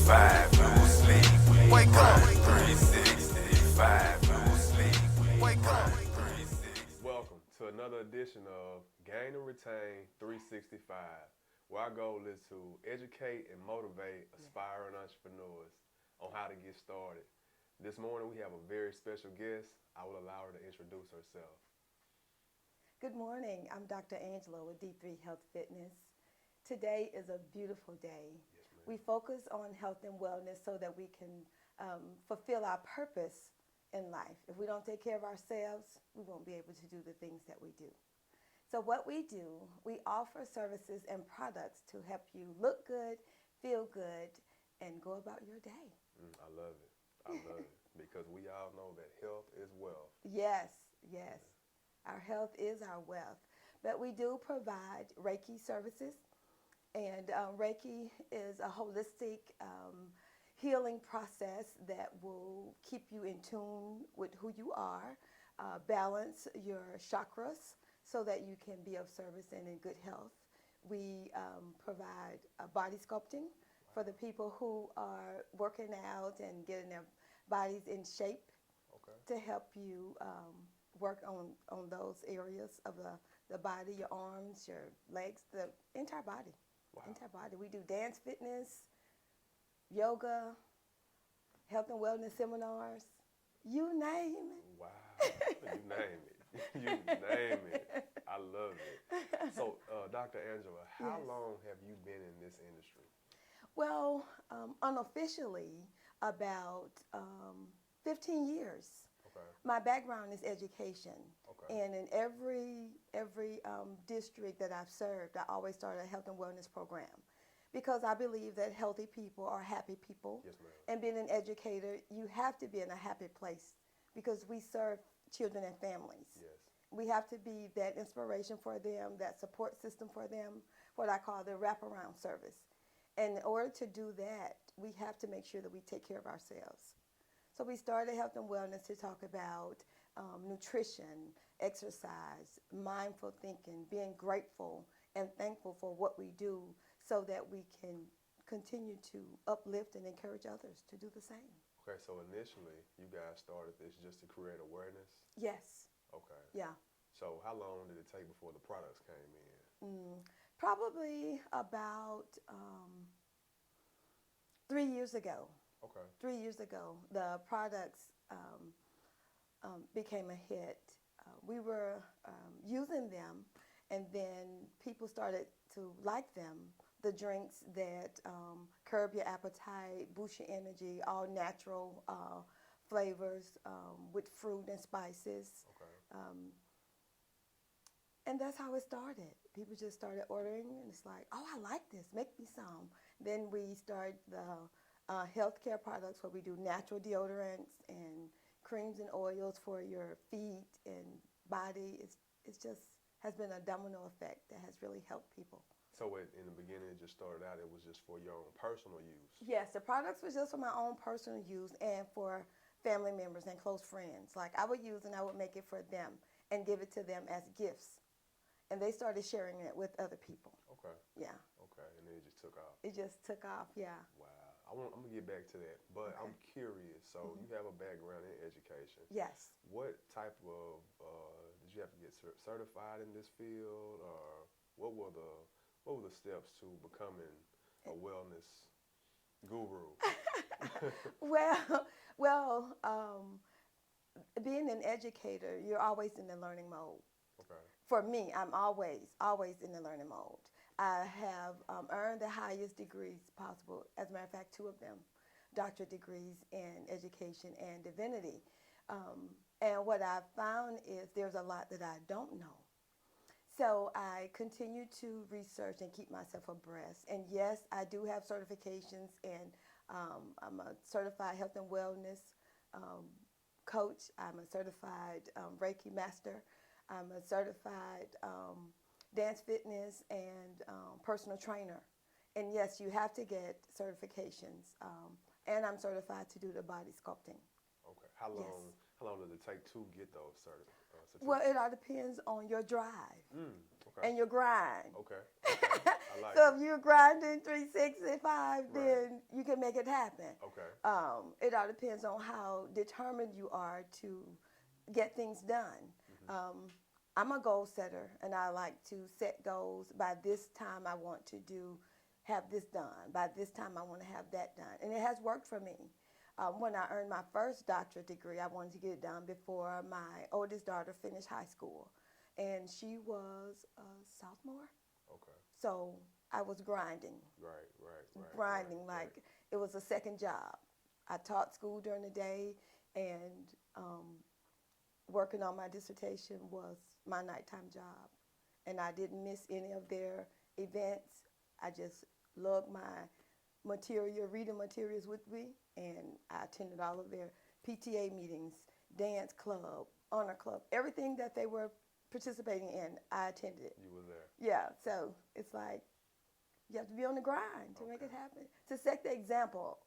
365, no sleep. Wake up. 365, no sleep. Wake up. Welcome to another edition of Gain and Retain 365, where our goal is to educate and motivate aspiring entrepreneurs on how to get started. This morning we have a very special guest. I will allow her to introduce herself. Good morning. I'm Dr. Angela with D3 Health Fitness. Today is a beautiful day. Yes, ma'am. We focus on health and wellness so that we can fulfill our purpose in life. If we don't take care of ourselves, we won't be able to do the things that we do. So what we do, we offer services and products to help you look good, feel good, and go about your day. I love it. I love it because we all know that health is wealth. Yes. Our health is our wealth. But we do provide Reiki services. And Reiki is a holistic healing process that will keep you in tune with who you are, balance your chakras so that you can be of service and in good health. We provide body sculpting for the people who are working out and getting their bodies in shape to help you work on those areas of the body, your arms, your legs, the entire body. Wow. Entire body. We do dance fitness, yoga, health and wellness seminars. You name it. Wow. You name it. You name it. I love it. So, Dr. Angela, how long have you been in this industry? Well, unofficially, about 15 years. Okay. My background is education. Okay. And in every district that I've served, I always start a health and wellness program because I believe that healthy people are happy people. Yes, ma'am. And being an educator, you have to be in a happy place because we serve children and families. Yes. We have to be that inspiration for them, that support system for them, what I call the wraparound service. And in order to do that, we have to make sure that we take care of ourselves. So we started health and wellness to talk about nutrition, exercise, mindful thinking, being grateful and thankful for what we do so that we can continue to uplift and encourage others to do the same. Okay, so initially you guys started this just to create awareness? Yes. Okay. Yeah. So how long did it take before the products came in? Probably about 3 years ago. Okay. 3 years ago, the products became a hit. We were using them, and then people started to like them. The drinks that curb your appetite, boost your energy, all natural flavors with fruit and spices. Okay. And that's how it started. People just started ordering, and it's like, oh, I like this. Make me some. Then we started the healthcare products where we do natural deodorants and creams and oils for your feet and body. It's just has been a domino effect that has really helped people. So in the beginning it just started out, it was just for your own personal use? Yes, the products was just for my own personal use and for family members and close friends. Like I would use and I would make it for them and give it to them as gifts. And they started sharing it with other people. Okay. Yeah. Okay, and then it just took off. It just took off, yeah. Wow. I'm going to get back to that, but Okay. I'm curious. So you have a background in education. Yes. What type of, did you have to get certified in this field, or what were the steps to becoming a wellness guru? Well, being an educator, you're always in the learning mode. Okay. For me, I'm always in the learning mode. I have earned the highest degrees possible. As a matter of fact, 2 of them, doctorate degrees in education and divinity. And what I've found is there's a lot that I don't know. So I continue to research and keep myself abreast. And yes, I do have certifications, and I'm a certified health and wellness coach. I'm a certified Reiki master. I'm a certified dance fitness and personal trainer. And yes, you have to get certifications. And I'm certified to do the body sculpting. Okay. How long does it take to get those certificates? Well, it all depends on your drive Okay. and your grind. Okay. Okay. I I like So it. if you're grinding 365, Right. then you can make it happen. Okay. It all depends on how determined you are to get things done. I'm a goal setter, and I like to set goals. By this time, I want to have this done. By this time, I want to have that done, and it has worked for me. When I earned my first doctorate degree, I wanted to get it done before my oldest daughter finished high school, and she was a sophomore. Okay. So I was grinding, Right. like it was a second job. I taught school during the day, and working on my dissertation was my nighttime job. And I didn't miss any of their events. I just lugged my reading materials with me, and I attended all of their PTA meetings, dance club, honor club, everything that they were participating in, I attended it. You were there. Yeah, so it's like you have to be on the grind to make it happen, to set the example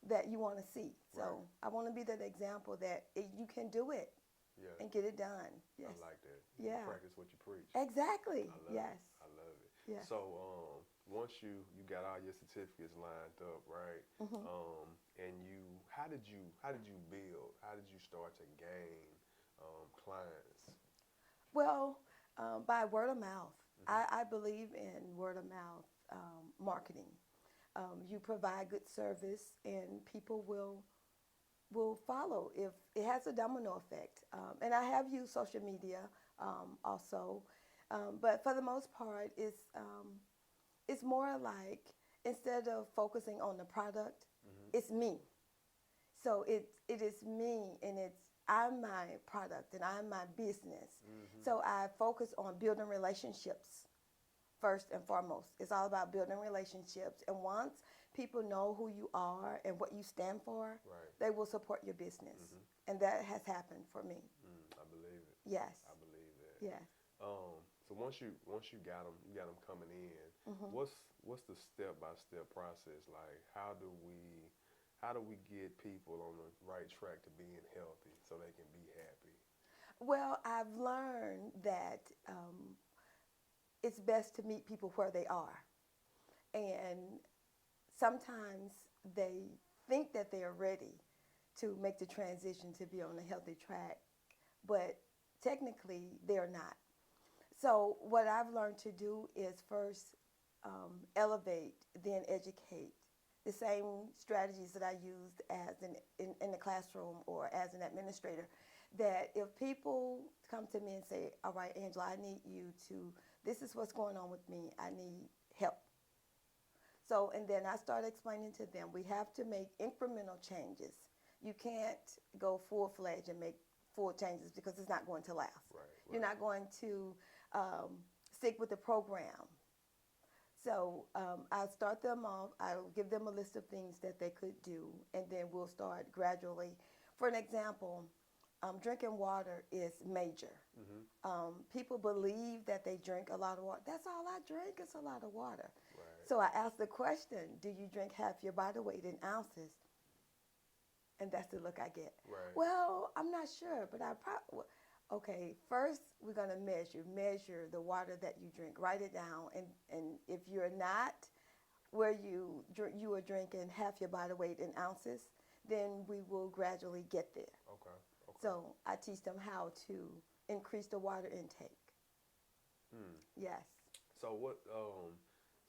that you want to see. So Right. I want to be that example that you can do it Yes. and get it done. Yes. I like that. Yeah. Practice what you preach. Exactly. I love Yes. it. I love it. Yes. So once you got all your certificates lined up, right? And how did you build? How did you start to gain clients? Well, by word of mouth. I believe in word of mouth marketing. You provide good service, and people will follow. If it has a domino effect, and I have used social media also, but for the most part, it's more like instead of focusing on the product, it's me. So it is me, and I'm my product, and I'm my business. So I focus on building relationships first and foremost. It's all about building relationships, and once people know who you are and what you stand for, Right. they will support your business, and that has happened for me. I believe it. Yes. I believe that. Yes. So once you got them coming in, what's the step-by-step process like? How do we get people on the right track to being healthy so they can be happy? Well, I've learned that it's best to meet people where they are, and sometimes they think that they are ready to make the transition to be on a healthy track, but technically they're not. So what I've learned to do is first elevate, then educate. The same strategies that I used in the classroom or as an administrator, that if people come to me and say, all right, Angela, I need you to, this is what's going on with me, I need help. So, and then I start explaining to them, we have to make incremental changes. You can't go full-fledged and make full changes because it's not going to last. Right. You're not going to stick with the program. So I'll start them off. I'll give them a list of things that they could do, and then we'll start gradually. For an example, drinking water is major. People believe that they drink a lot of water. That's all I drink is a lot of water. Right. So I ask the question, do you drink half your body weight in ounces? And that's the look I get. Right. Well, I'm not sure, but I probably... Okay, first we're going to measure the water that you drink. Write it down, and if you're not where you are drinking half your body weight in ounces, then we will gradually get there. Okay. So I teach them how to increase the water intake. Yes. So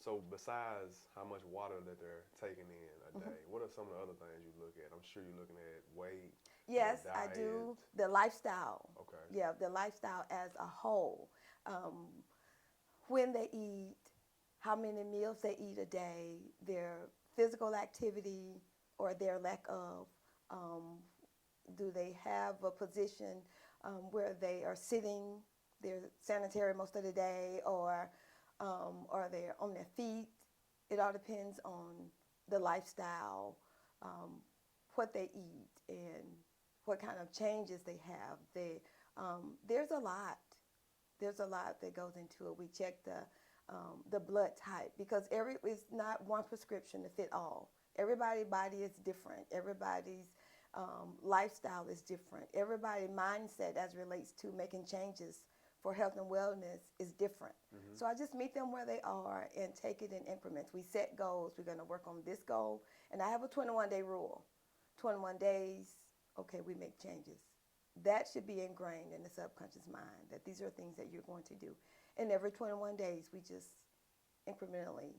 so besides how much water that they're taking in a day, what are some of the other things you look at? I'm sure you're looking at weight. Yes, diet. I do. The lifestyle. Okay. Yeah, the lifestyle as a whole. When they eat, how many meals they eat a day, their physical activity or their lack of. Do they have a position where they are sitting, they're sanitary most of the day, or are they on their feet? It all depends on the lifestyle, what they eat, and what kind of changes they have. There's a lot. There's a lot that goes into it. We check the blood type because it's not one prescription to fit all. Everybody's body is different. Everybody's lifestyle is different. Everybody's mindset as relates to making changes for health and wellness is different. So I just meet them where they are and take it in increments. We set goals. We're going to work on this goal. And I have a 21-day rule. 21 days, okay, we make changes. That should be ingrained in the subconscious mind, that these are things that you're going to do. And every 21 days, we just incrementally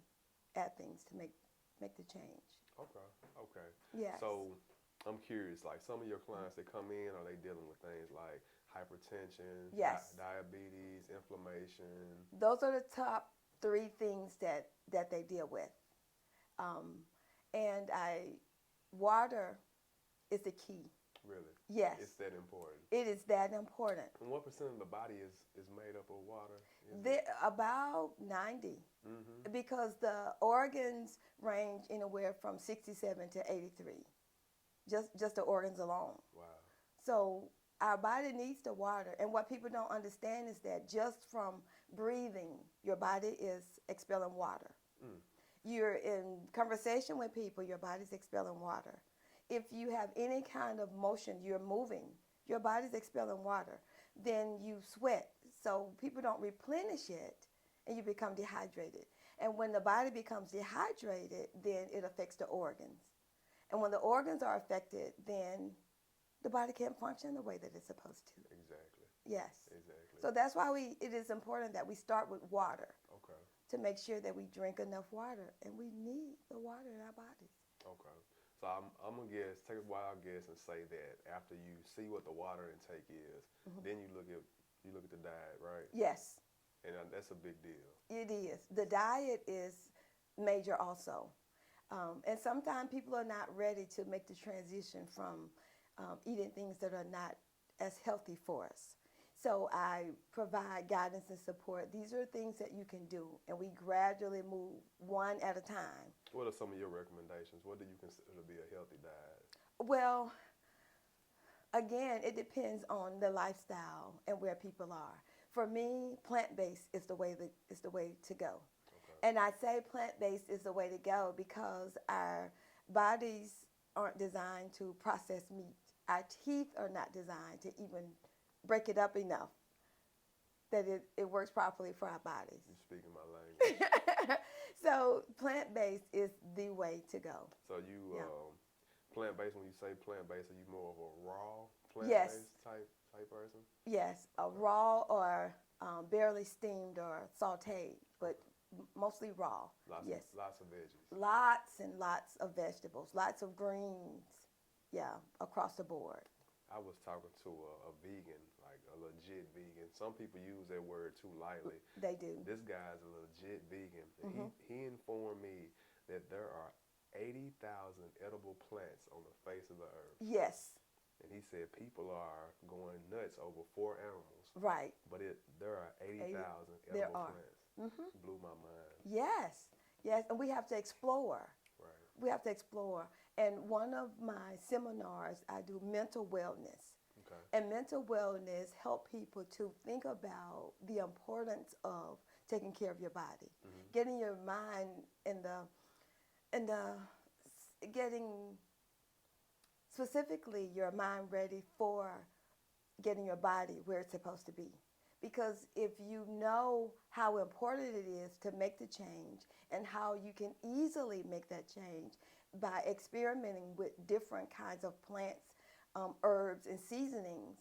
add things to make the change. Okay. Yes. So I'm curious, like some of your clients that come in, are they dealing with things like hypertension, Yes. diabetes, inflammation? Those are the top 3 things that they deal with. And water is the key. Really? Yes. It's that important. It is that important. And what percent of the body is made up of water? About 90, because the organs range anywhere from 67 to 83, just the organs alone. Wow. So our body needs the water, and what people don't understand is that just from breathing, your body is expelling water. You're in conversation with people, your body's expelling water. If you have any kind of motion, you're moving, your body's expelling water. Then you sweat, so people don't replenish it, and you become dehydrated. And when the body becomes dehydrated, then it affects the organs. And when the organs are affected, then the body can't function the way that it's supposed to. Exactly. Yes. Exactly. So that's why it is important that we start with water. Okay. To make sure that we drink enough water, and we need the water in our bodies. Okay. So I'm gonna take a wild guess and say that after you see what the water intake is, then you look at the diet, right? Yes. And that's a big deal. It is. The diet is major also. And sometimes people are not ready to make the transition from eating things that are not as healthy for us. So I provide guidance and support. These are things that you can do, and we gradually move one at a time. What are some of your recommendations? What do you consider to be a healthy diet? Well, again, it depends on the lifestyle and where people are. For me, plant-based is the way to go. Okay. And I say plant-based is the way to go because our bodies aren't designed to process meat. Our teeth are not designed to even break it up enough that it works properly for our bodies. You're speaking my language. So plant-based is the way to go. So you plant-based, when you say plant-based, are you more of a raw Yes. plant-based type person? Yes, a raw or barely steamed or sauteed, but mostly raw. Yes. Lots of veggies. Lots and lots of vegetables, lots of greens, across the board. I was talking to a vegan, like a legit vegan. Some people use that word too lightly. They do. This guy's a legit vegan. And he informed me that there are 80,000 edible plants on the face of the earth. Yes. And he said people are going nuts over 4 animals. Right. But there are 80,000 There edible are. plants. Blew my mind. Yes. Yes, and we have to explore. Right. We have to explore. And one of my seminars, I do mental wellness. Okay. And mental wellness help people to think about the importance of taking care of your body, getting your mind getting specifically your mind ready for getting your body where it's supposed to be. Because if you know how important it is to make the change and how you can easily make that change by experimenting with different kinds of plants, herbs, and seasonings,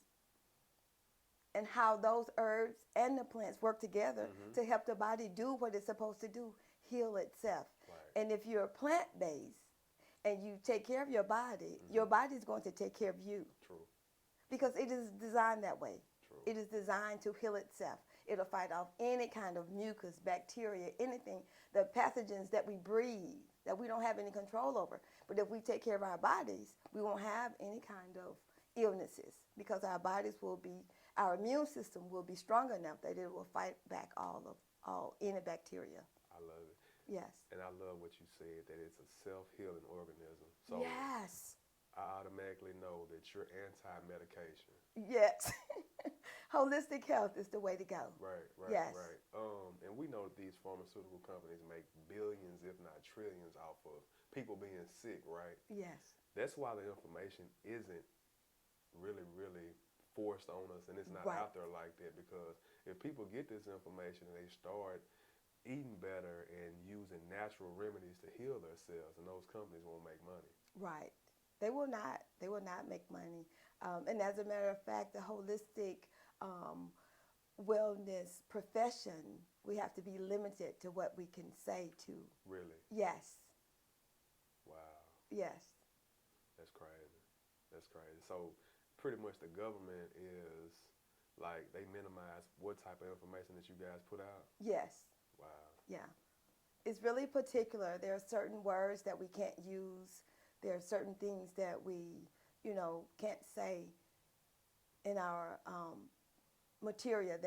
and how those herbs and the plants work together to help the body do what it's supposed to do, heal itself. Right. And if you're plant-based and you take care of your body, your body is going to take care of you. True. Because it is designed that way. True. It is designed to heal itself. It'll fight off any kind of mucus, bacteria, anything, the pathogens that we breathe, that we don't have any control over. But if we take care of our bodies, we won't have any kind of illnesses because our immune system will be strong enough that it will fight back any bacteria. I love it. Yes. And I love what you said, that it's a self-healing organism. So Yes. I automatically know that you're anti-medication. Yes. Holistic health is the way to go. Right. Yes. And we know that these pharmaceutical companies make billions, if not trillions, off of people being sick, right? Yes. That's why the information isn't really forced on us, and it's not Right. out there like that, because if people get this information and they start eating better and using natural remedies to heal themselves, and those companies won't make money. Right. They will not. They will not make money. And as a matter of fact, the holistic wellness profession, we have to be limited to what we can say to. Really? Yes. Wow. Yes. That's crazy. That's crazy. So pretty much the government is like they minimize what type of information that you guys put out? Yes. Wow. Yeah. It's really particular. There are certain words that we can't use. There are certain things that we, can't say in our material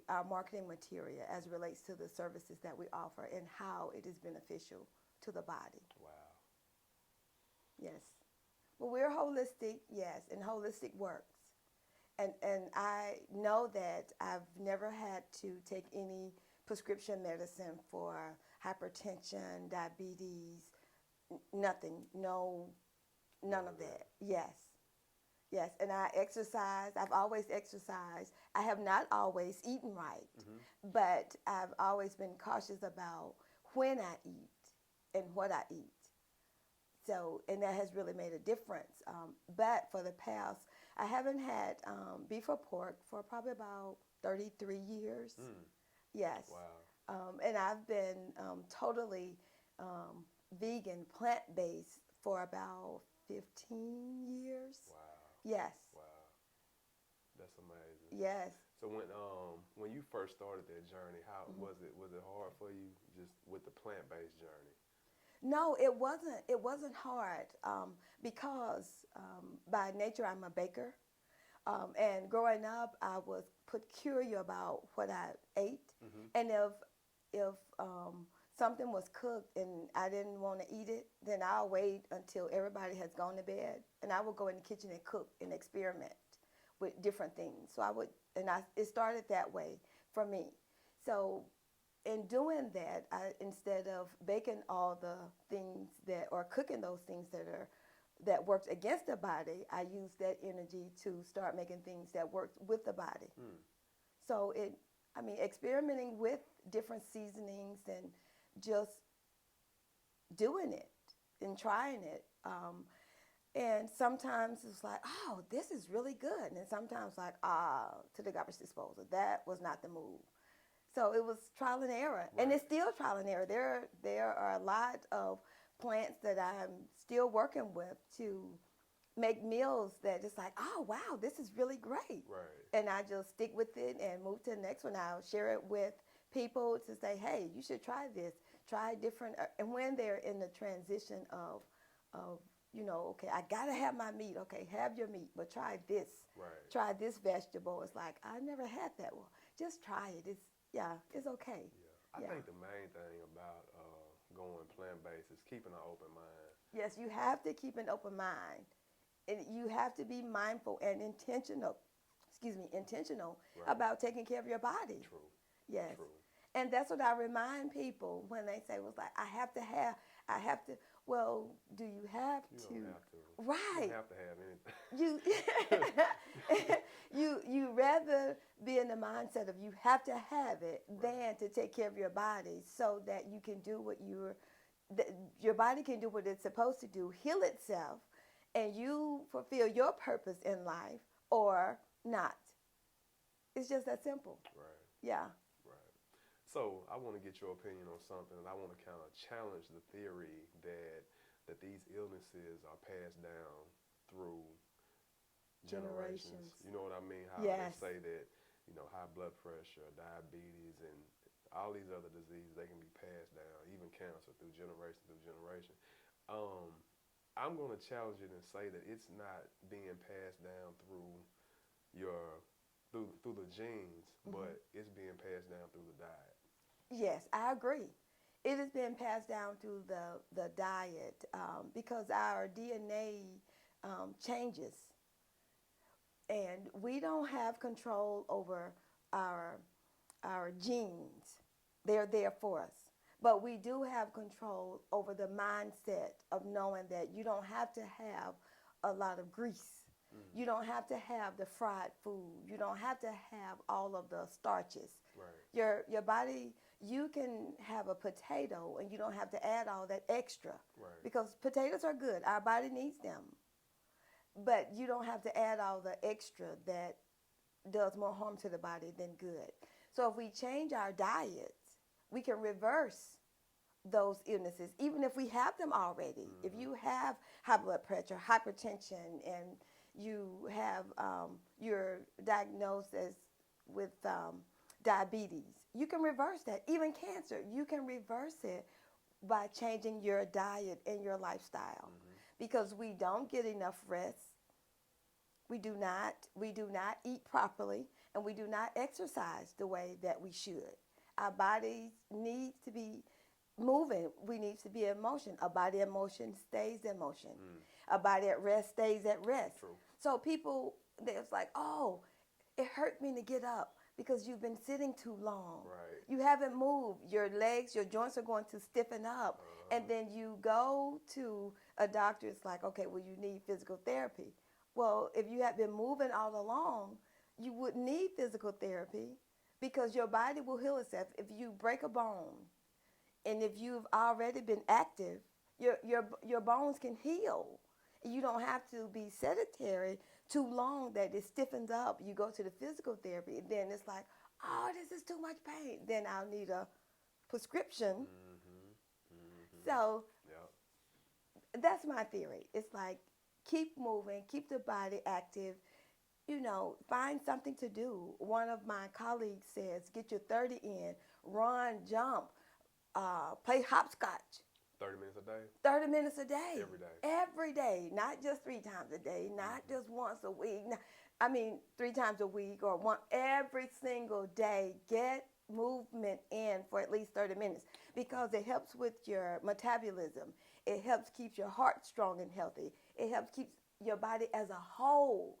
our marketing material as it relates to the services that we offer and how it is beneficial to the body. Wow. Yes. But we're holistic, yes, and holistic works. And I know that I've never had to take any prescription medicine for hypertension, diabetes, nothing, none of that. Yes. Yes, and I exercise. I've always exercised. I have not always eaten right, but I've always been cautious about when I eat and what I eat. So, and that has really made a difference. But for the past, I haven't had beef or pork for probably about 33 years. Yes. Wow. And I've been totally vegan, plant-based for about 15 years. Wow. Yes. Wow. That's amazing. Yes. So when you first started that journey, how was it hard for you just with the plant-based journey? No, it wasn't. It wasn't hard because by nature I'm a baker, and growing up I was peculiar about what I ate, and if something was cooked and I didn't want to eat it, then I'll wait until everybody has gone to bed, and I would go in the kitchen and cook and experiment with different things. So it started that way for me. So in doing that, instead of baking all the things or cooking those things that worked against the body, I used that energy to start making things that worked with the body. So experimenting with different seasonings and just doing it and trying it. And sometimes it's like, oh, this is really good. And then sometimes like, to the garbage disposal. That was not the move. So it was trial and error. Right. And it's still trial and error. There are a lot of plants that I'm still working with to make meals that just like, oh, wow, this is really great. Right. And I just stick with it and move to the next one. I'll share it with people to say, hey, you should try this. Try different. And when they're in the transition of okay, I got to have my meat. Okay, have your meat, but try this. Right. Try this vegetable. It's like, I never had that. Well, just try it. It's okay. Yeah. I think the main thing about going plant-based is keeping an open mind. Yes, you have to keep an open mind. And you have to be mindful and intentional Right. about taking care of your body. True. Yes. True. And that's what I remind people when they say, I have to, well, do you have to? You don't have to. Right. You don't have to have anything. You rather be in the mindset of you have to have it than to take care of your body so that you can do what your body can do what it's supposed to do, heal itself, and you fulfill your purpose in life or not. It's just that simple. Right. Yeah. Right. So I want to get your opinion on something, and I want to kind of challenge the theory that these illnesses are passed down through generations. You know what I mean? How Yes. they say that, high blood pressure, diabetes, and all these other diseases, they can be passed down, even cancer, through generation. I'm going to challenge it and say that it's not being passed down through through the genes, but it's being passed down through the diet. Yes, I agree. It has been passed down through the diet because our DNA changes. And we don't have control over our genes. They're there for us. But we do have control over the mindset of knowing that you don't have to have a lot of grease. You don't have to have the fried food. You don't have to have all of the starches. Right. Your body, you can have a potato and you don't have to add all that extra. Right. Because potatoes are good. Our body needs them. But you don't have to add all the extra that does more harm to the body than good. So if we change our diets, we can reverse those illnesses, even if we have them already. If you have high blood pressure, hypertension, and you have you're diagnosed as with diabetes, you can reverse that. Even cancer, you can reverse it by changing your diet and your lifestyle, because we don't get enough rest. We do not eat properly, and we do not exercise the way that we should. Our bodies need to be moving. We need to be in motion. A body in motion stays in motion. A body at rest stays at rest. True. So people, it's like, oh, it hurt me to get up because you've been sitting too long. Right. You haven't moved. Your legs, your joints are going to stiffen up. And then you go to a doctor, it's like, okay, well, you need physical therapy. Well, if you had been moving all along, you wouldn't need physical therapy, because your body will heal itself. If you break a bone, and if you've already been active, your bones can heal. You don't have to be sedentary too long that it stiffens up. You go to the physical therapy, and then it's like, oh, this is too much pain. Then I'll need a prescription. So Yep. that's my theory. It's like, keep moving, keep the body active. You know, find something to do. One of my colleagues says, get your 30 in, run, jump, play hopscotch. 30 minutes a day? 30 minutes a day. Every day. Every day. Not just 3 times a day, not just once a week. I mean, 3 times a week or one, every single day. Get movement in for at least 30 minutes, because it helps with your metabolism. It helps keep your heart strong and healthy. It helps keep your body as a whole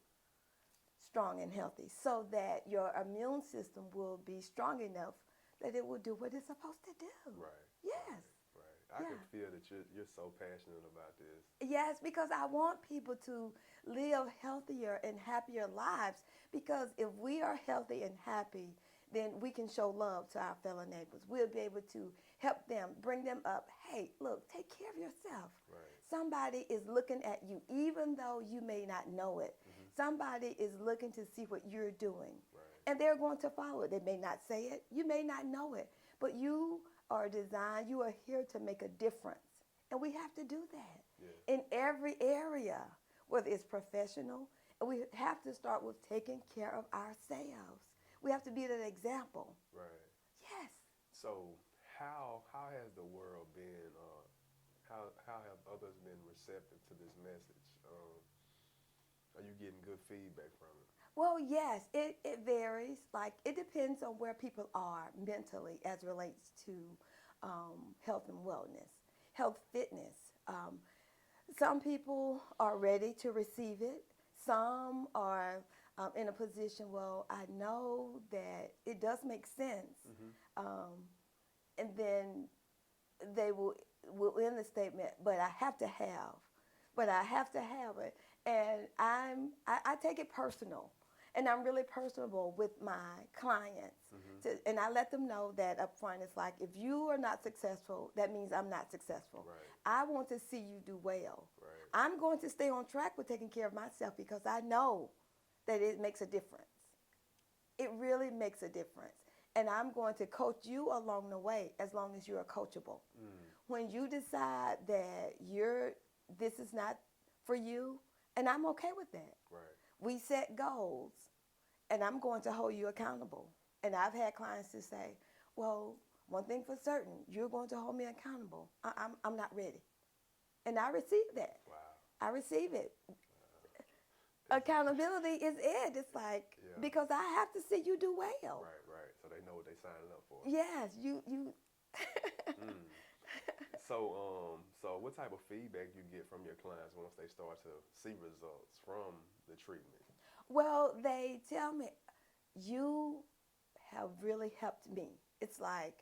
strong and healthy, so that your immune system will be strong enough that it will do what it's supposed to do. Right. Yes. Right. I can feel that you're so passionate about this. Yes, because I want people to live healthier and happier lives, because if we are healthy and happy, then we can show love to our fellow neighbors. We'll be able to help them, bring them up. Hey, look, take care of yourself. Right. Somebody is looking at you, even though you may not know it. Somebody is looking to see what you're doing. Right. And they're going to follow it. They may not say it. You may not know it. But you are designed, you are here to make a difference. And we have to do that in every area, whether it's professional. And we have to start with taking care of ourselves. We have to be that example. Right. Yes. So how has the world been, how have others been receptive to this message? Are you getting good feedback from it? Well, yes, it varies. Like, it depends on where people are mentally as relates to health and wellness, health fitness. Some people are ready to receive it. Some are in a position, well, I know that it does make sense. And then they will end the statement, but I have to have. But I have to have it. And I take it personal. And I'm really personable with my clients. And I let them know that up front. It's like, if you are not successful, that means I'm not successful. Right. I want to see you do well. Right. I'm going to stay on track with taking care of myself, because I know that it makes a difference. It really makes a difference. And I'm going to coach you along the way, as long as you are coachable. When you decide that this is not for you, and I'm okay with that. Right. We set goals, and I'm going to hold you accountable. And I've had clients who say, well, one thing for certain, you're going to hold me accountable. I'm not ready. And I receive that. Wow. I receive it. Accountability is it. It's like, because I have to see you do well. Right. So they know what they're signing up for. Yes, you. So what type of feedback you get from your clients once they start to see results from the treatment? Well, they tell me, you have really helped me. It's like,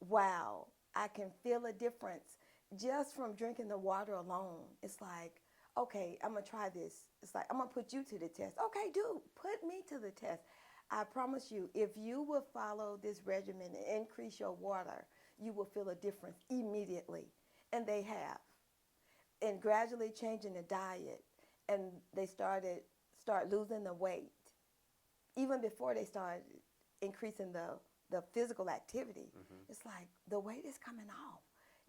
wow, I can feel a difference just from drinking the water alone. It's like, okay, I'm going to try this. It's like, I'm going to put you to the test. Okay, dude, put me to the test. I promise you, if you will follow this regimen and increase your water, you will feel a difference immediately. And they have. And gradually changing the diet. And they start losing the weight. Even before they started increasing the physical activity. It's like, the weight is coming off.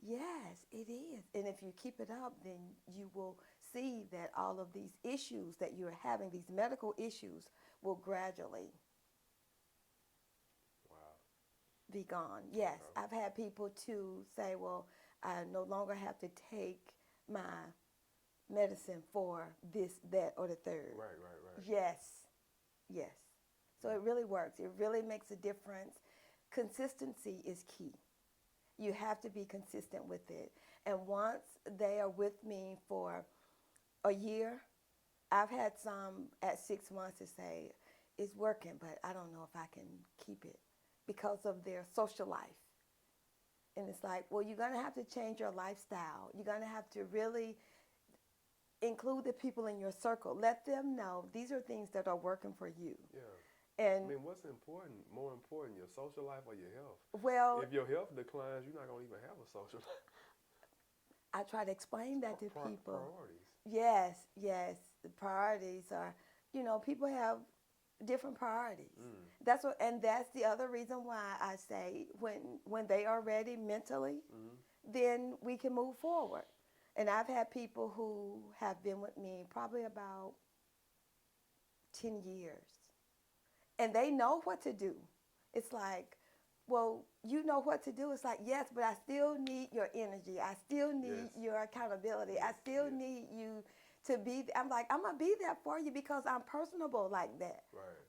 Yes, it is. And if you keep it up, then you will see that all of these issues that you're having, these medical issues, will gradually be gone. Yes, Okay. I've had people to say, well, I no longer have to take my medicine for this, that, or the third. Right. Yes, yes. So it really works. It really makes a difference. Consistency is key. You have to be consistent with it. And once they are with me for a year, I've had some at 6 months to say, it's working, but I don't know if I can keep it because of their social life. And it's like, well, you're going to have to change your lifestyle. You're going to have to really include the people in your circle. Let them know these are things that are working for you. Yeah. And I mean, what's more important, your social life or your health? well, If your health declines, you're not going to even have a social life. I try to explain that to people. Priorities. Yes. The priorities are, people have different priorities. That's the other reason why I say when they are ready mentally, then we can move forward. And I've had people who have been with me probably about 10 years. And they know what to do. It's like, well, you know what to do. It's like, yes, but I still need your energy. I still need your accountability. I still need you to be. I'm like, I'm going to be there for you because I'm personable like that. Right.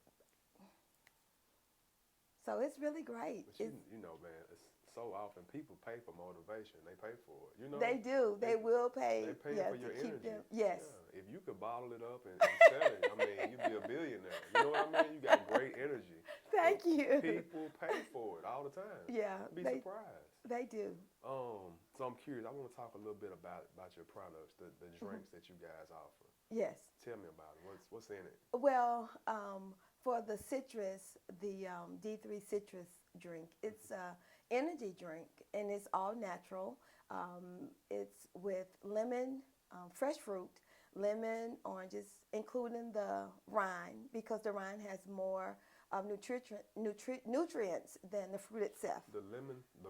So it's really great. But you know, man, it's so often people pay for motivation. They pay for it. You know. They do. They will pay. They pay for your energy. Yes. Yeah. If you could bottle it up and sell it, I mean, you'd be a billionaire. You know what I mean? You got great energy. Thank you. People pay for it all the time. Yeah. Be surprised. They do. So I'm curious. I want to talk a little bit about your products, the drinks that you guys offer. Yes. Tell me about it. What's in it? Well, for the citrus, the D3 citrus drink, it's an energy drink, and it's all natural. It's with lemon, fresh fruit, lemon, oranges, including the rind, because the rind has more nutrients than the fruit itself. The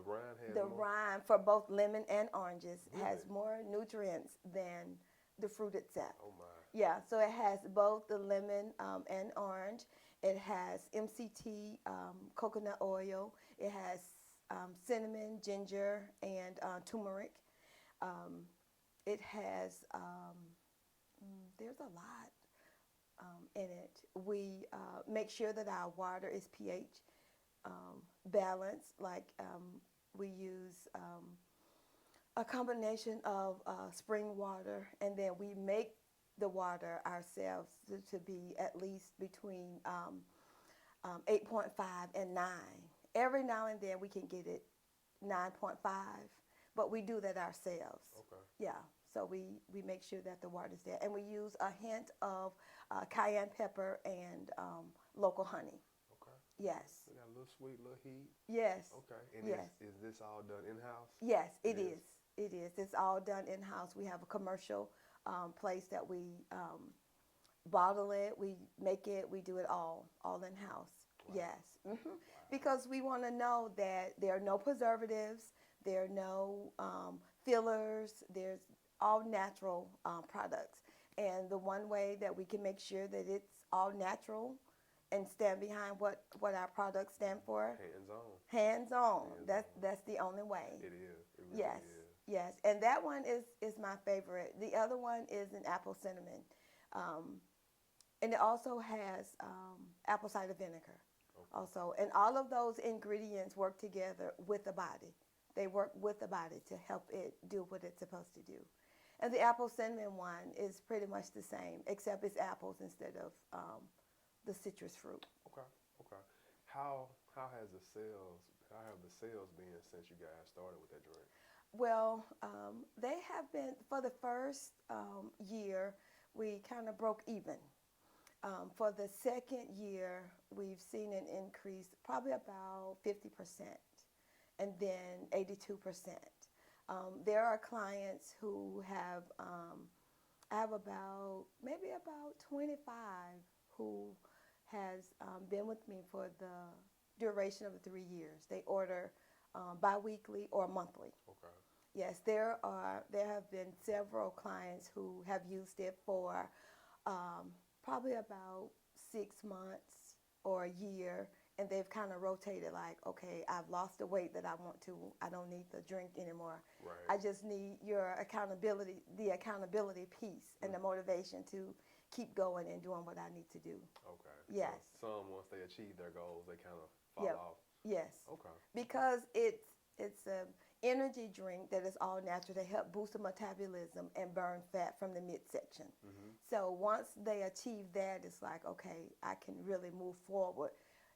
rind has the more? rind for both lemon and oranges has Really? more nutrients than the fruit itself. Oh my. Yeah, so it has both the lemon and orange. It has MCT coconut oil. It has cinnamon, ginger, and turmeric. It has, there's a lot in it. We make sure that our water is pH balanced. Like we use a combination of spring water, and then we make the water ourselves to be at least between 8.5 and 9. Every now and then we can get it 9.5, but we do that ourselves. Okay. Yeah, so we make sure that the water's there. And we use a hint of cayenne pepper and local honey. Okay. Yes. We got a little sweet, little heat. Yes. Okay. And yes. Is this all done in-house? Yes, it is. It is. It's all done in-house. We have a commercial place that we bottle it, we make it, we do it all in-house. Wow. Yes. Mm-hmm. Wow. Because we want to know that there are no preservatives, there are no fillers, there's all natural products. And the one way that we can make sure that it's all natural and stand behind what our products stand for. Hands-on. That's the only way. It is. It really yes. is. Yes. And that one is my favorite. The other one is an apple cinnamon. And it also has apple cider vinegar. Okay. Also. And all of those ingredients work together with the body. They work with the body to help it do what it's supposed to do. And the apple cinnamon one is pretty much the same, except it's apples instead of the citrus fruit. Okay. How have the sales been since you guys started with that drink? Well, they have been, for the first year, we kind of broke even. For the second year, we've seen an increase probably about 50% and then 82%. There are clients who have, I have about, maybe about 25 who has been with me for the duration of the 3 years. They order biweekly or monthly. Okay. Yes, there have been several clients who have used it for probably about 6 months or a year, and they've kind of rotated like, okay, I've lost the weight that I want to. I don't need the drink anymore. Right. I just need your accountability, the accountability piece, and the motivation to keep going and doing what I need to do. Okay. Yes. So some, once they achieve their goals, they kind of fall Yep. off. Yes. Okay. Because it's a energy drink that is all natural to help boost the metabolism and burn fat from the midsection. So once they achieve that, it's like, okay, I can really move forward.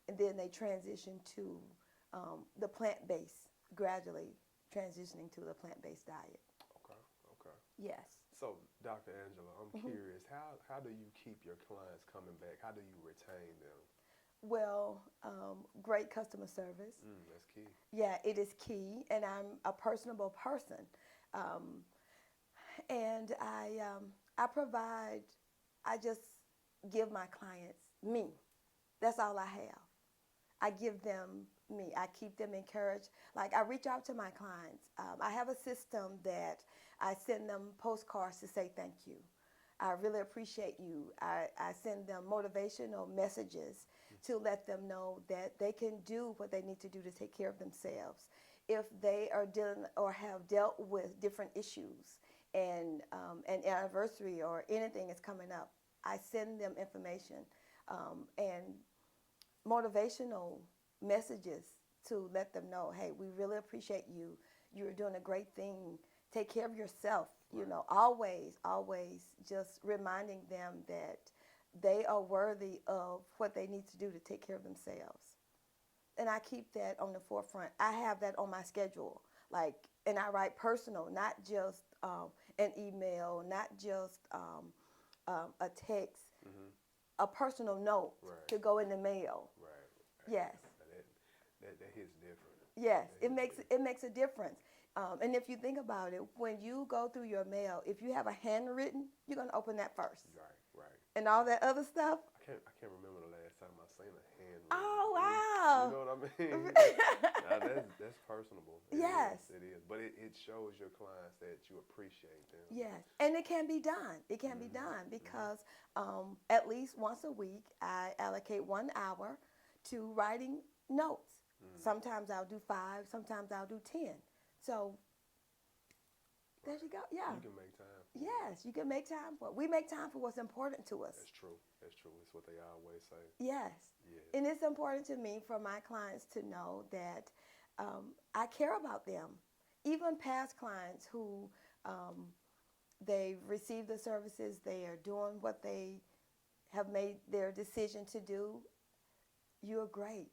And then they transition to the plant-based, gradually transitioning to the plant-based diet. Okay. Okay. Yes. So, Dr. Angela, I'm curious, how do you keep your clients coming back? How do you retain them? Well, great customer service. That's key. Yeah, it is key, and I'm a personable person, and I provide. I just give my clients me. That's all I have. I give them me. I keep them encouraged. Like I reach out to my clients. I have a system that I send them postcards to say thank you. I really appreciate you. I send them motivational messages to let them know that they can do what they need to do to take care of themselves. If they are dealing or have dealt with different issues and an anniversary or anything is coming up, I send them information and motivational messages to let them know, hey, we really appreciate you. You're doing a great thing. Take care of yourself. Right. You know, always just reminding them that they are worthy of what they need to do to take care of themselves. And I keep that on the forefront. I have that on my schedule. Like, and I write personal, not just an email, not just a text, a personal note Right. to go in the mail. Right. Yes. That hits different. Yes, That it hits makes a difference. And if you think about it, when you go through your mail, if you have a handwritten, you're gonna open that first, Right. and all that other stuff. I can't remember the last time I seen a handwritten. Oh wow! You know what I mean? That's personable. Yes. It is. But it shows your clients that you appreciate them. Yes, and it can be done. It can be done because at least once a week, I allocate 1 hour to writing notes. Sometimes I'll do 5, sometimes I'll do 10. So there you go. Yeah. You can make time. Yes, you can make time for it. We make time for what's important to us. That's true. That's true. It's what they always say. Yes. Yeah. And it's important to me for my clients to know that I care about them. Even past clients who they've received the services, they are doing what they have made their decision to do. You're great.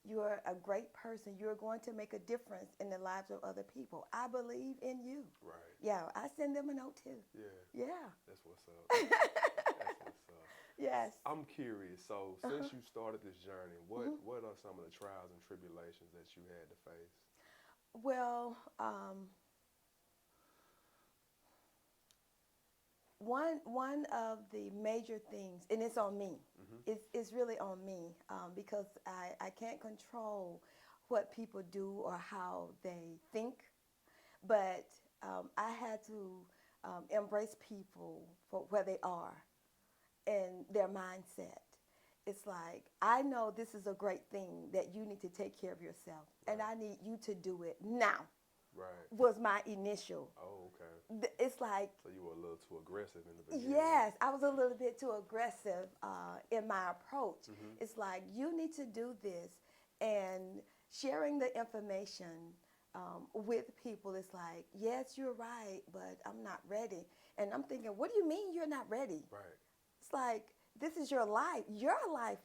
You're a great person. You're going to make a difference in the lives of other people. I believe in you. Right. Yeah, I send them a note too. Yeah. Yeah. That's what's up. That's what's up. Yes. I'm curious. So since you started this journey, what are some of the trials and tribulations that you had to face? Well, one of the major things, and it's on me. It's really on me because I can't control what people do or how they think, but I had to embrace people for where they are and their mindset. It's like, I know this is a great thing that you need to take care of yourself, and I need you to do it now. Right. Was my initial. Oh, okay. It's like, So you were a little too aggressive in the beginning. yes, I was a little bit too aggressive in my approach. It's like, you need to do this, and sharing the information with people is like, yes, you're right, but I'm not ready. And I'm thinking, what do you mean you're not ready? Right. It's like, this is your life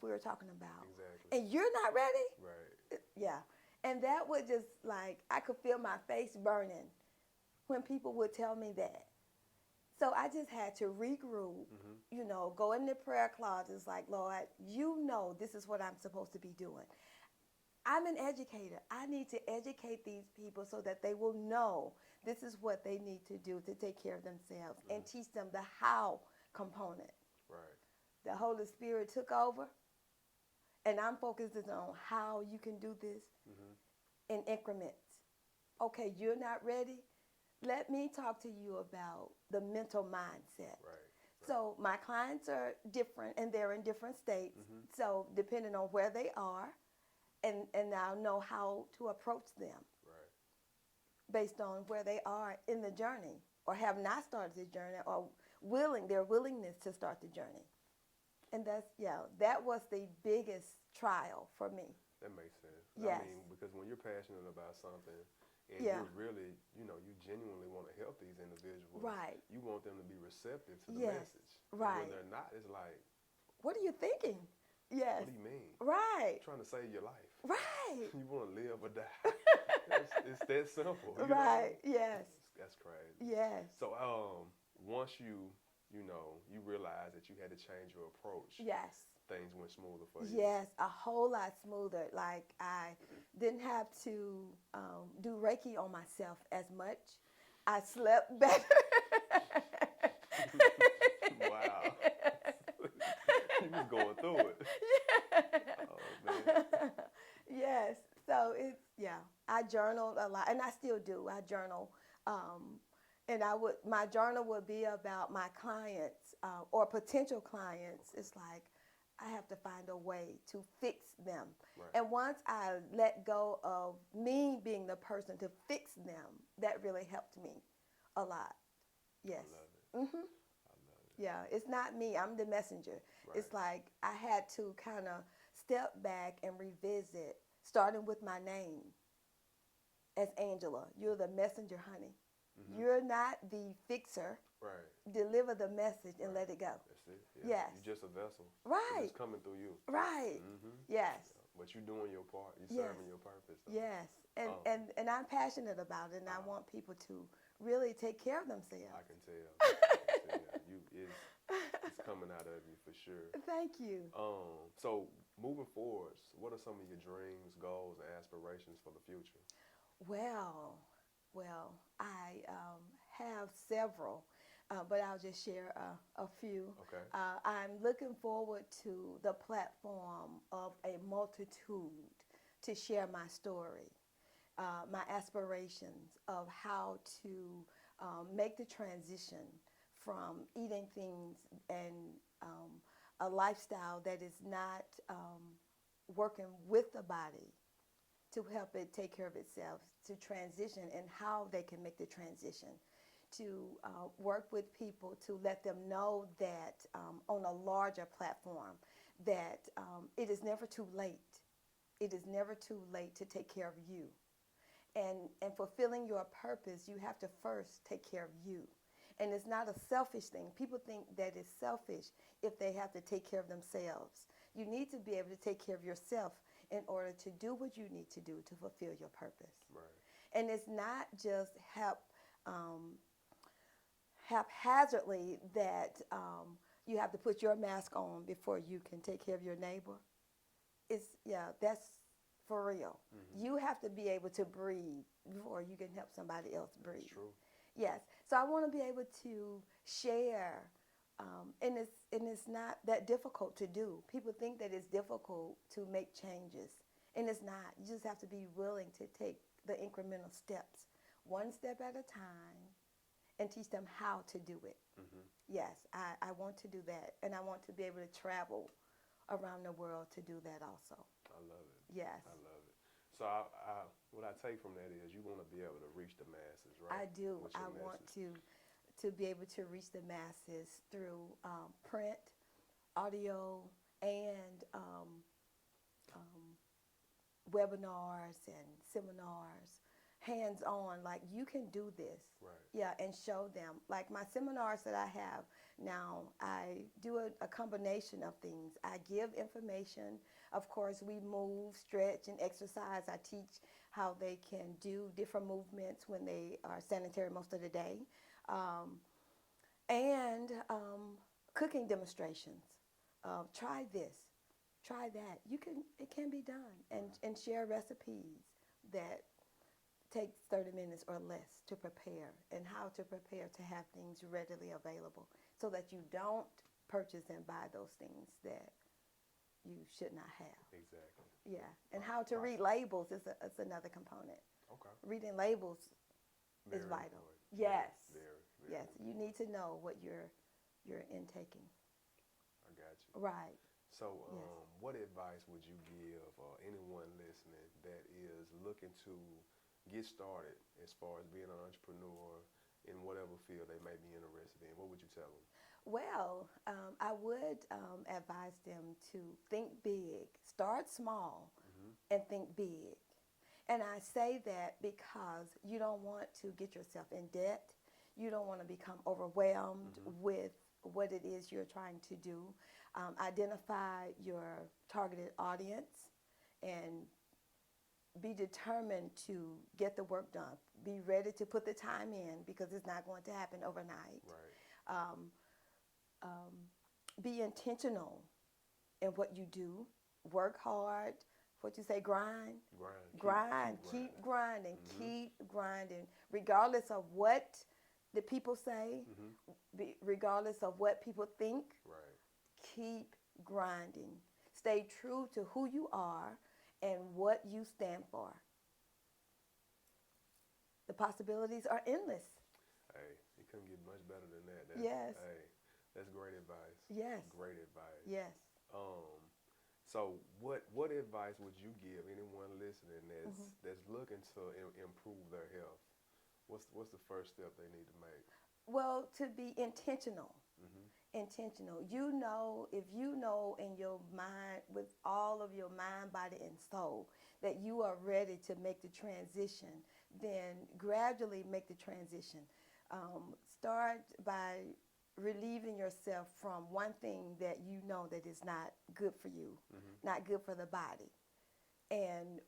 we were talking about. Exactly. And you're not ready? Right. Yeah. And that was just like, I could feel my face burning when people would tell me that. So I just had to regroup, go in the prayer closets like, Lord, this is what I'm supposed to be doing. I'm an educator. I need to educate these people so that they will know this is what they need to do to take care of themselves and teach them the how component. Right. The Holy Spirit took over, and I'm focusing on how you can do this in increments. Okay, you're not ready? Let me talk to you about the mental mindset. Right. So my clients are different, and they're in different states. So depending on where they are, and I'll know how to approach them Right. based on where they are in the journey, or have not started the journey, or their willingness to start the journey. And that was the biggest trial for me. That makes sense. Yes. I mean, because when you're passionate about something and Yeah. you really, you genuinely want to help these individuals, Right. you want them to be receptive to the Yes. message. Right. And when they're not, it's like, What are you thinking? Yes. what do you mean? Right. I'm trying to save your life. Right. You want to live or die. It's that simple. You know? Right. Yes. That's crazy. Yes. So once you realized that you had to change your approach, Yes. things went smoother for you. Yes, a whole lot smoother. Like I didn't have to do Reiki on myself as much. I slept better. Wow. You was going through it. Oh, man. Yes. So I journaled a lot, and I still do. I journal, and my journal would be about my clients or potential clients. It's like I have to find a way to fix them. Right. And once I let go of me being the person to fix them, that really helped me a lot. Yes. I love it. I love it. Yeah, it's not me. I'm the messenger. Right. It's like I had to kind of step back and revisit, starting with my name as Angela. You're the messenger, honey. You're not the fixer. Right. Deliver the message and let it go. That's it. Yeah. Yes. You're just a vessel. Right. It's coming through you. Right. Yes. But you're doing your part. You're Yes. serving your purpose. So. Yes. And I'm passionate about it, and I want people to really take care of themselves. I can tell. It's coming out of you for sure. Thank you. So moving forward, what are some of your dreams, goals, and aspirations for the future? Well, I have several, but I'll just share a few. Okay. I'm looking forward to the platform of a multitude to share my story, my aspirations of how to make the transition from eating things and a lifestyle that is not working with the body to help it take care of itself, to transition, and how they can make the transition, to work with people to let them know that on a larger platform that it is never too late. It is never too late to take care of you. And fulfilling your purpose, you have to first take care of you. And it's not a selfish thing. People think that it's selfish if they have to take care of themselves. You need to be able to take care of yourself in order to do what you need to do to fulfill your purpose. Right. And it's not just haphazardly that you have to put your mask on before you can take care of your neighbor. That's for real. You have to be able to breathe before you can help somebody else breathe. That's true. Yes. So I want to be able to share, and it's not that difficult to do. People think that it's difficult to make changes, and it's not. You just have to be willing to take the incremental steps, one step at a time, and teach them how to do it. Yes, I want to do that, and I want to be able to travel around the world to do that also. I love it. Yes. I love it. So what I take from that is you want to be able to reach the masses, right? I do. With your I want message. to be able to reach the masses through print, audio, and webinars and seminars, hands-on. Like, you can do this. Right. Yeah, and show them. Like my seminars that I have now, I do a combination of things. I give information. Of course, we move, stretch, and exercise. I teach how they can do different movements when they are sedentary most of the day, and cooking demonstrations. Try this, try that. It can be done, and share recipes that takes 30 minutes or less to prepare, and how to prepare to have things readily available so that you don't purchase and buy those things that you should not have. Exactly. Yeah, and how to read labels is another component. Okay. Reading labels is Very vital. important. Yes. Very Yes, important. you need to know what you're intaking. I got you. Right. So, Yes. what advice would you give anyone listening that is looking to get started as far as being an entrepreneur in whatever field they may be interested in? What would you tell them? Well, I would advise them to think big, start small, and think big. And I say that because you don't want to get yourself in debt. You don't want to become overwhelmed with what it is you're trying to do. Identify your targeted audience and be determined to get the work done. Be ready to put the time in, because it's not going to happen overnight. Right. Be intentional in what you do. Work hard. What you say, grind. Keep grinding. Keep grinding, regardless of what the people say, regardless of what people think. Right. Keep grinding. Stay true to who you are and what you stand for. The possibilities are endless. Hey, you couldn't get much better than that. Yes. Hey, that's great advice. Yes. Great advice. Yes. So what advice would you give anyone listening that's looking to improve their health? What's the first step they need to make? Well, to be intentional. Intentional. If you know in your mind, with all of your mind, body, and soul, that you are ready to make the transition, then gradually make the transition. Start by relieving yourself from one thing that you know that is not good for you, not good for the body. And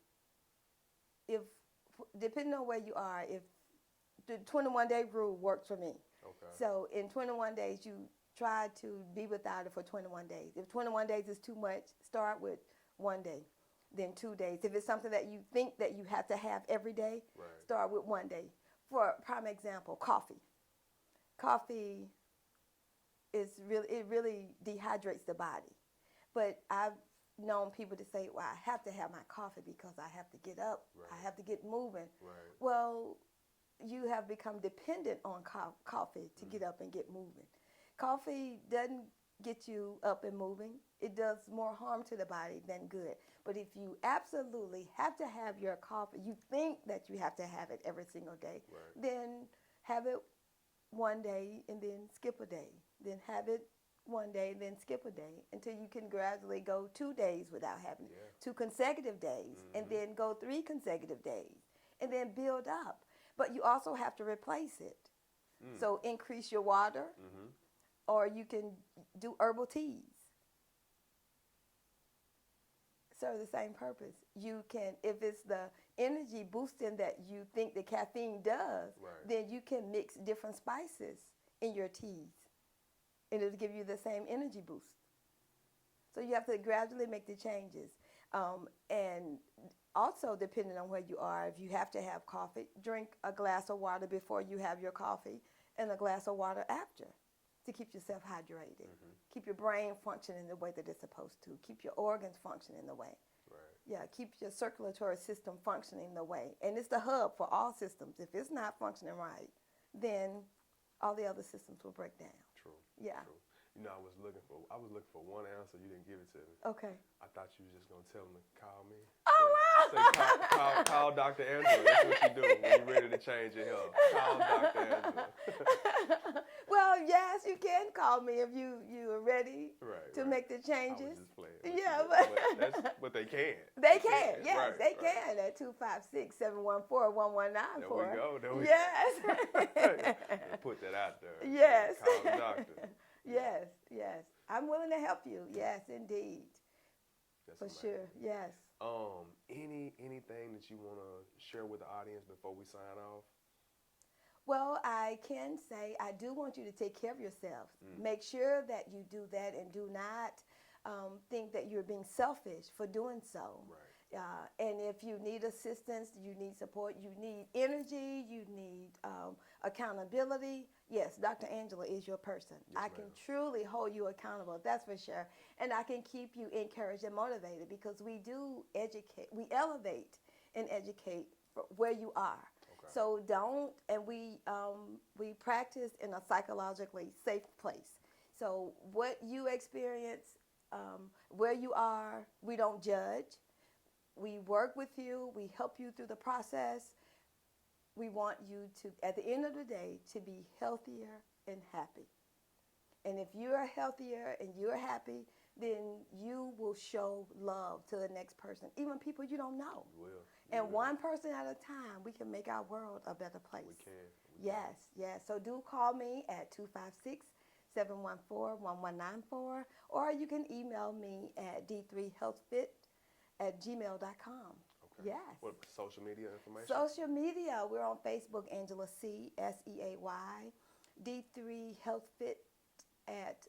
if, depending on where you are, if the 21-day rule works for me. Okay. So in 21 days, you try to be without it for 21 days. If 21 days is too much, start with 1 day, then 2 days. If it's something that you think that you have to have every day, Right. start with 1 day. For a prime example, coffee. Coffee it really dehydrates the body. But I've known people to say, well, I have to have my coffee because I have to get up. Right. I have to get moving. Right. Well, you have become dependent on coffee to get up and get moving. Coffee doesn't get you up and moving. It does more harm to the body than good. But if you absolutely have to have your coffee, you think that you have to have it every single day, Right. then have it 1 day and then skip a day. Then have it 1 day, then skip a day, until you can gradually go 2 days without having it, 2 consecutive days, and then go 3 consecutive days, and then build up. But you also have to replace it. So increase your water, or you can do herbal teas. Serve the same purpose. You can, if it's the energy boosting that you think the caffeine does, Right. then you can mix different spices in your teas, and it'll give you the same energy boost. So you have to gradually make the changes. And also, depending on where you are, if you have to have coffee, drink a glass of water before you have your coffee and a glass of water after, to keep yourself hydrated. Keep your brain functioning the way that it's supposed to. Keep your organs functioning the way. Right. Yeah, keep your circulatory system functioning the way. And it's the hub for all systems. If it's not functioning right, then all the other systems will break down. True. Yeah. True. You know, I was looking for one answer. You didn't give it to me. Okay. I thought you was just gonna tell them to call me. Oh, Say, call Dr. Angela. That's what you do when you're ready to change your health. Call Dr. Angela. Well, yes, you can call me if you are ready Right, to right. make the I was changes. just playing. with Yeah, you, but they can. They can, yes, Right, they right. can at 256-714-1194. There we go. There we Yes. Put that out there. Yes. Call the doctor. Yes, yes. I'm willing to help you. Yes, indeed. That's For amazing. sure. Yes. Anything that you want to share with the audience before we sign off? Well, I can say I do want you to take care of yourself. Make sure that you do that and do not think that you're being selfish for doing so. Right. And if you need assistance, you need support, you need energy, you need accountability, yes, Dr. Angela is your person. Yes, I can ma'am. truly hold you accountable, that's for sure. And I can keep you encouraged and motivated because we do educate, we elevate and educate where you are. Okay. So don't, and we practice in a psychologically safe place. So what you experience, where you are, we don't judge. We work with you. We help you through the process. We want you to, at the end of the day, to be healthier and happy. And if you're healthier and you're happy, then you will show love to the next person, even people you don't know. You will. And one person at a time, we can make our world a better place. We can. Yes, yes. So do call me at 256-714-1194, or you can email me at d3healthfit@gmail.com. Okay. Yes. What social media information? Social media, we're on Facebook, Angela Seay, Seay, D3 Health Fit at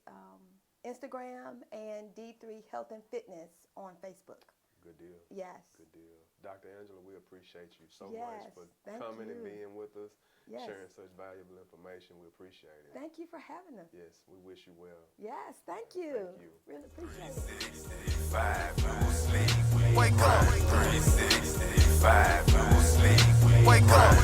Instagram, and D3 Health and Fitness on Facebook. Good deal. Yes. Good deal. Dr. Angela, we appreciate you so Yes, much for thank coming and you. being with us, Yes. sharing such valuable information. We appreciate it. Thank you for having us. Yes, we wish you well. Yes, thank you. Thank you. Really appreciate it. 365, lose sleep. Wake up. 365, lose sleep. Wake up.